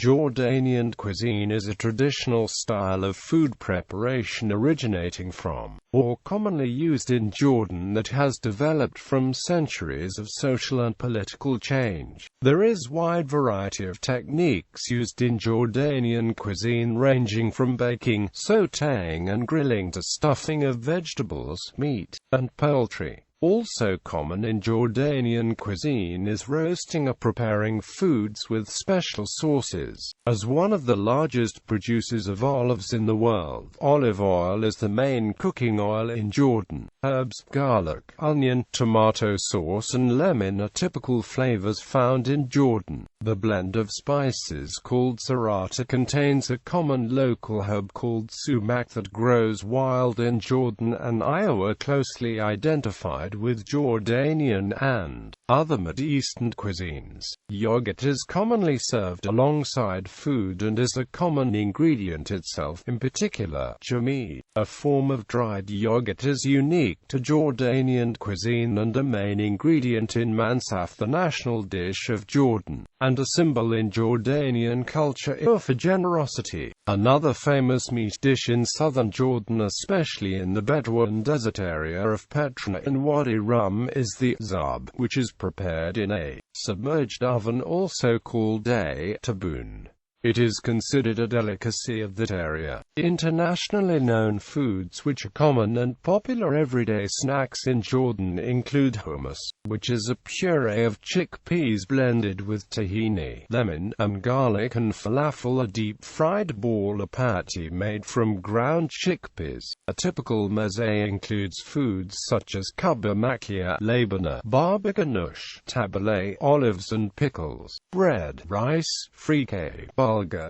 Jordanian cuisine is a traditional style of food preparation originating from, or commonly used in Jordan that has developed from centuries of social and political change. There is wide variety of techniques used in Jordanian cuisine ranging from baking, sautéing and grilling to stuffing of vegetables, meat, and poultry. Also common in Jordanian cuisine is roasting or preparing foods with special sauces. As one of the largest producers of olives in the world, olive oil is the main cooking oil in Jordan. Herbs, garlic, onion, tomato sauce and lemon are typical flavors found in Jordan. The blend of spices called sarata contains a common local herb called sumac that grows wild in Jordan and Iowa, closely identified with Jordanian and other Middle Eastern cuisines. Yogurt is commonly served alongside food and is a common ingredient itself. In particular, jamii, a form of dried yogurt, is unique to Jordanian cuisine and a main ingredient in mansaf, the national dish of Jordan, and a symbol in Jordanian culture for generosity. Another famous meat dish in southern Jordan, especially in the Bedouin desert area of Petra and Wadi Rum, is the zab, which is prepared in a submerged oven, also called a taboon. It is considered a delicacy of that area. Internationally known foods which are common and popular everyday snacks in Jordan include hummus, which is a puree of chickpeas blended with tahini, lemon, and garlic, and falafel, a deep-fried ball or patty made from ground chickpeas. A typical meze includes foods such as kubba makia, labana, baba ganoush, tabbouleh, olives and pickles. Bread, rice, frikeh,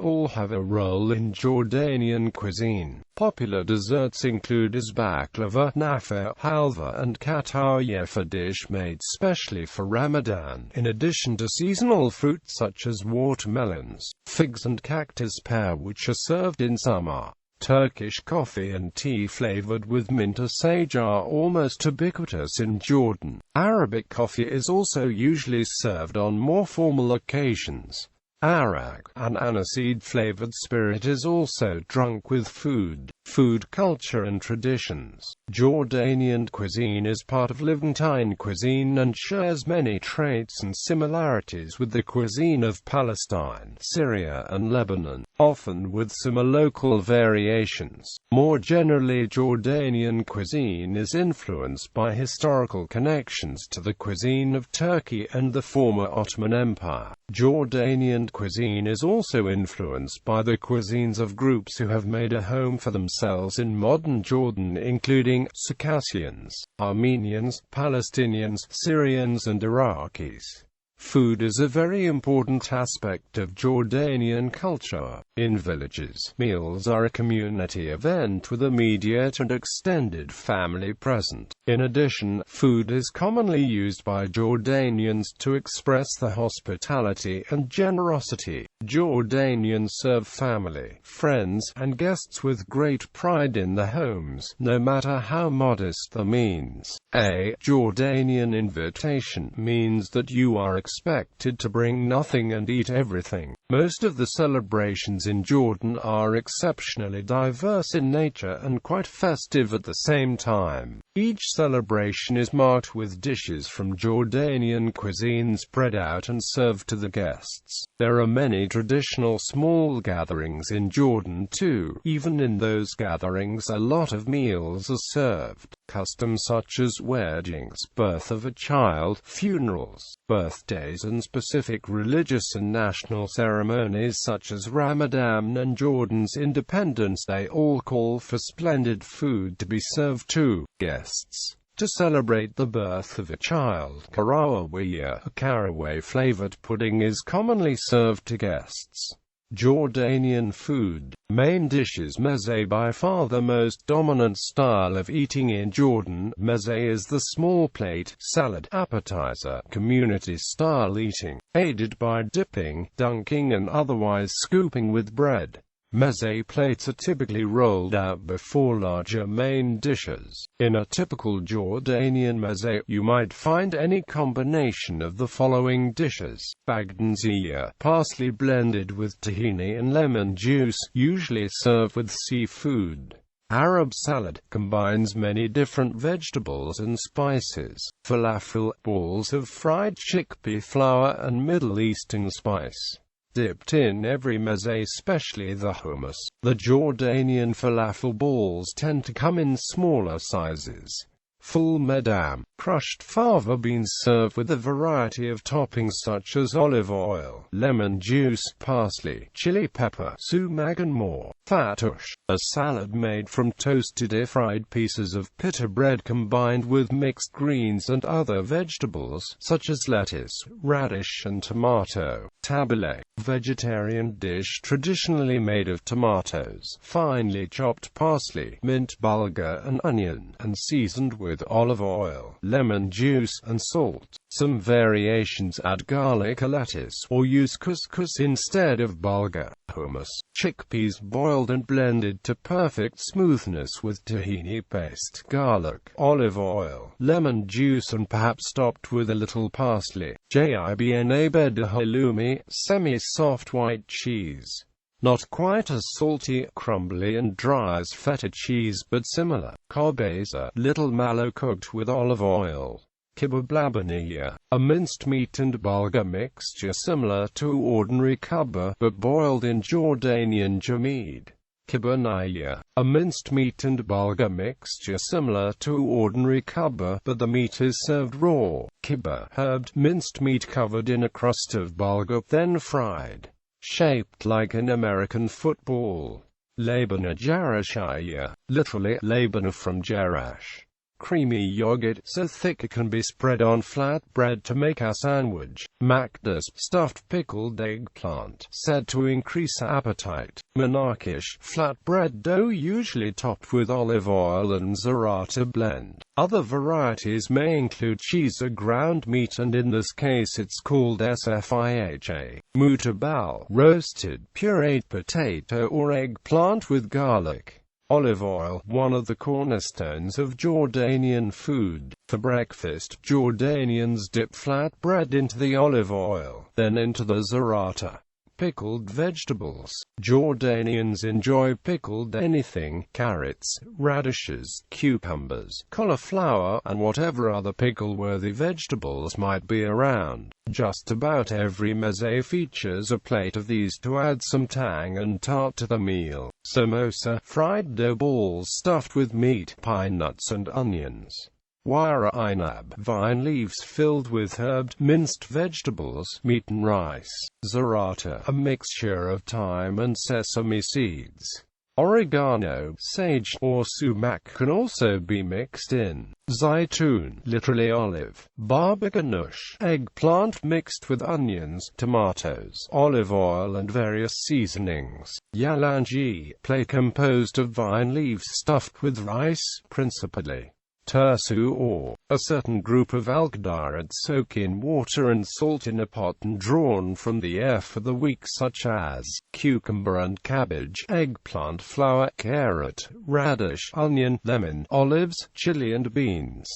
all have a role in Jordanian cuisine. Popular desserts include baklava, nafa, halva, and katayef, a dish made specially for Ramadan, in addition to seasonal fruits such as watermelons, figs and cactus pear, which are served in summer. Turkish coffee and tea flavored with mint or sage are almost ubiquitous in Jordan. Arabic coffee is also usually served on more formal occasions. Arak, an aniseed-flavored spirit, is also drunk with food. Food culture and traditions. Jordanian cuisine is part of Levantine cuisine and shares many traits and similarities with the cuisine of Palestine, Syria and Lebanon, often with some local variations. More generally, Jordanian cuisine is influenced by historical connections to the cuisine of Turkey and the former Ottoman Empire. Jordanian cuisine is also influenced by the cuisines of groups who have made a home for themselves in modern Jordan, including Circassians, Armenians, Palestinians, Syrians and Iraqis. Food is a very important aspect of Jordanian culture. In villages, meals are a community event with immediate and extended family present. In addition, food is commonly used by Jordanians to express their hospitality and generosity. Jordanians serve family, friends, and guests with great pride in their homes, no matter how modest the means. A Jordanian invitation means that you are expected to bring nothing and eat everything. Most of the celebrations in Jordan are exceptionally diverse in nature and quite festive at the same time. Each celebration is marked with dishes from Jordanian cuisine spread out and served to the guests. There are many traditional small gatherings in Jordan too. Even in those gatherings, a lot of meals are served. Customs such as weddings, birth of a child, funerals, birthdays, and specific religious and national ceremonies such as Ramadan and Jordan's Independence Day all call for splendid food to be served to guests. To celebrate the birth of a child, karawiya, a caraway-flavored pudding, is commonly served to guests. Jordanian food. Main dishes. Meze, by far the most dominant style of eating in Jordan. Meze is the small plate, salad, appetizer, community-style eating, aided by dipping, dunking and otherwise scooping with bread. Meze plates are typically rolled out before larger main dishes. In a typical Jordanian meze, you might find any combination of the following dishes: bagdanziya, parsley blended with tahini and lemon juice, usually served with seafood. Arab salad combines many different vegetables and spices. Falafel, balls of fried chickpea flour and Middle Eastern spice. Dipped in every meze, especially the hummus. The Jordanian falafel balls tend to come in smaller sizes. Full medam, crushed fava beans served with a variety of toppings such as olive oil, lemon juice, parsley, chili pepper, sumac and more. Fatoush, a salad made from toasted or fried pieces of pita bread combined with mixed greens and other vegetables, such as lettuce, radish and tomato. Tabbouleh, vegetarian dish traditionally made of tomatoes, finely chopped parsley, mint, bulgur and onion, and seasoned with olive oil, lemon juice, and salt. Some variations add garlic or lettuce, or use couscous instead of bulgur. Hummus, chickpeas boiled and blended to perfect smoothness with tahini paste, garlic, olive oil, lemon juice and perhaps topped with a little parsley. Jibna beda halloumi, semi-soft white cheese. Not quite as salty, crumbly and dry as feta cheese but similar. Kobeza, little mallow cooked with olive oil. Kebab labaniya, a minced meat and bulgur mixture similar to ordinary kebab, but boiled in Jordanian jamid. Kibanaya, a minced meat and bulgur mixture similar to ordinary kebab, but the meat is served raw. Kibbeh, herbed minced meat covered in a crust of bulgur, then fried. Shaped like an American football. Labana jarashaya, literally labana from jarash. Creamy yogurt, so thick it can be spread on flat bread to make a sandwich. Makdas, stuffed pickled eggplant, said to increase appetite. Manakish, flat bread dough usually topped with olive oil and za'atar blend. Other varieties may include cheese or ground meat, and in this case it's called sfiha. Mutabal, roasted, pureed potato or eggplant with garlic. Olive oil, one of the cornerstones of Jordanian food. For breakfast, Jordanians dip flat bread into the olive oil, then into the za'atar. Pickled vegetables. Jordanians enjoy pickled anything: carrots, radishes, cucumbers, cauliflower, and whatever other pickle-worthy vegetables might be around. Just about every meze features a plate of these to add some tang and tart to the meal. Samosa, fried dough balls stuffed with meat, pine nuts and onions. Wara inab, vine leaves filled with herbed, minced vegetables, meat and rice. Za'atar, a mixture of thyme and sesame seeds. Oregano, sage, or sumac can also be mixed in. Zaytun, literally olive. Barbeganush, eggplant mixed with onions, tomatoes, olive oil and various seasonings. Yalanji, plate composed of vine leaves stuffed with rice, principally. Tersu, or a certain group of algadarid soak in water and salt in a pot and drawn from the air for the week, such as cucumber and cabbage, eggplant, flour, carrot, radish, onion, lemon, olives, chili and beans.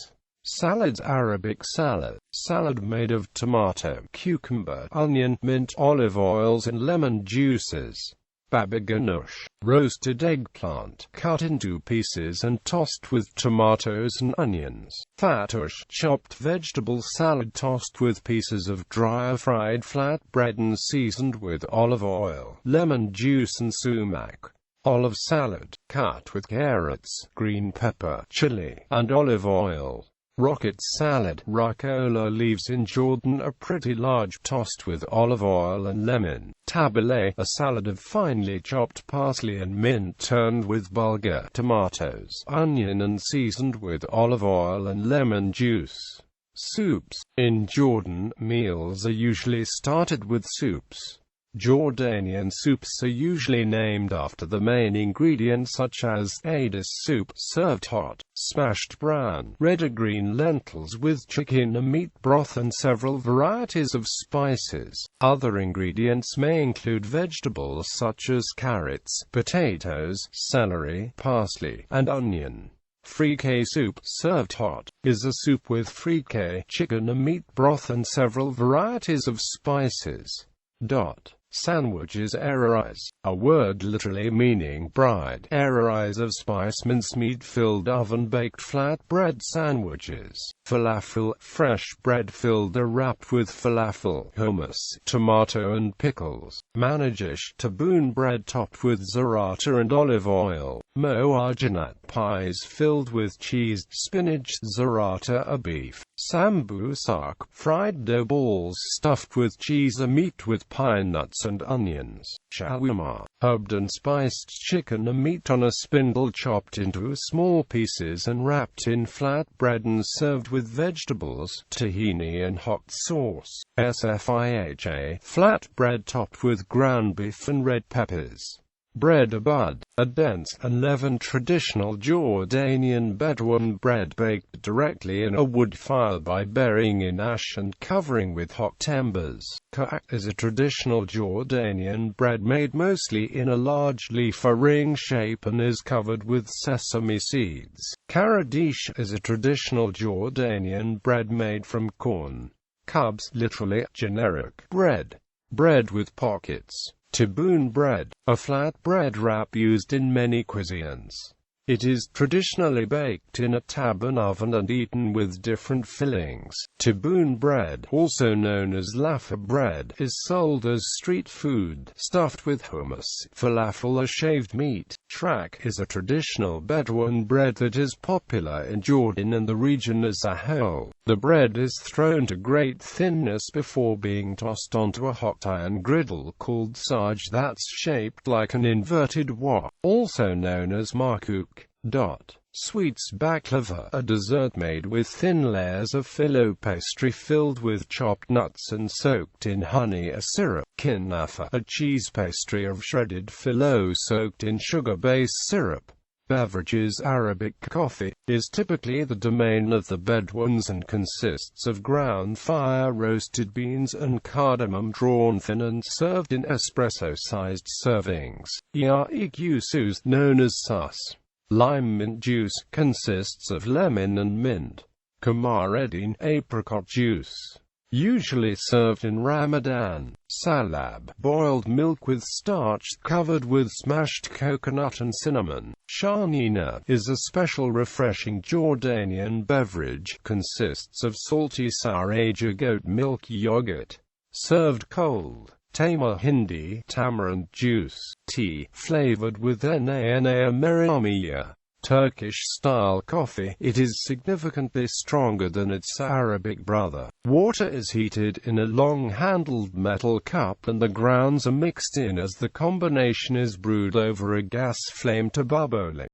Salads. Arabic salad, salad made of tomato, cucumber, onion, mint, olive oils and lemon juices. Babaganush, roasted eggplant, cut into pieces and tossed with tomatoes and onions. Fatoush, chopped vegetable salad tossed with pieces of dry fried flat bread and seasoned with olive oil, lemon juice and sumac. Olive salad, cut with carrots, green pepper, chili, and olive oil. Rocket salad, rucola leaves in Jordan are pretty large, tossed with olive oil and lemon. Tabbouleh, a salad of finely chopped parsley and mint turned with bulgur, tomatoes, onion and seasoned with olive oil and lemon juice. Soups. In Jordan, meals are usually started with soups. Jordanian soups are usually named after the main ingredients such as Adis soup, served hot, smashed brown, red or green lentils with chicken or meat broth and several varieties of spices. Other ingredients may include vegetables such as carrots, potatoes, celery, parsley, and onion. Frike soup, served hot, is a soup with frike, chicken or meat broth and several varieties of spices. Sandwiches Arise, a word literally meaning bride. Arise of spice mincemeat-filled oven-baked flatbread sandwiches. Falafel, fresh bread filled or wrapped with falafel, hummus, tomato and pickles. Managesh, taboon bread topped with za'atar and olive oil. Moajinat, pies filled with cheese, spinach, za'atar or beef. Sambusak, fried dough balls stuffed with cheese or meat with pine nuts and onions. Shawarma, herbed and spiced chicken or meat on a spindle chopped into small pieces and wrapped in flat bread and served with vegetables, tahini and hot sauce. Sfiha, flat bread topped with ground beef and red peppers. Bread abud, a dense, unleavened traditional Jordanian Bedouin bread baked directly in a wood fire by burying in ash and covering with hot embers. Ka'ak is a traditional Jordanian bread made mostly in a large leaf or ring shape and is covered with sesame seeds. Karadish is a traditional Jordanian bread made from corn. Cubs, literally, generic, bread. Bread with pockets. Taboon bread, a flat bread wrap used in many cuisines. It is traditionally baked in a taboon oven and eaten with different fillings. Taboon bread, also known as laffa bread, is sold as street food, stuffed with hummus, falafel or shaved meat. Trak is a traditional Bedouin bread that is popular in Jordan and the region as a whole. The bread is thrown to great thinness before being tossed onto a hot iron griddle called saj that's shaped like an inverted W, also known as makuk. Sweets baklava, a dessert made with thin layers of filo pastry filled with chopped nuts and soaked in honey or syrup. Kinafa, a cheese pastry of shredded filo soaked in sugar-based syrup. Beverages Arabic coffee is typically the domain of the Bedouins and consists of ground fire-roasted beans and cardamom drawn thin and served in espresso-sized servings. Yaikusus, known as sus. Lime mint juice, consists of lemon and mint. Kamareddin, apricot juice. Usually served in Ramadan. Salab, boiled milk with starch, covered with smashed coconut and cinnamon. Shanina, is a special refreshing Jordanian beverage, consists of salty sour Aja goat milk yogurt. Served cold. Tamar Hindi, tamarind juice, tea, flavored with na'ana meramiya. Turkish-style coffee, it is significantly stronger than its Arabic brother. Water is heated in a long-handled metal cup and the grounds are mixed in as the combination is brewed over a gas flame to bubbling.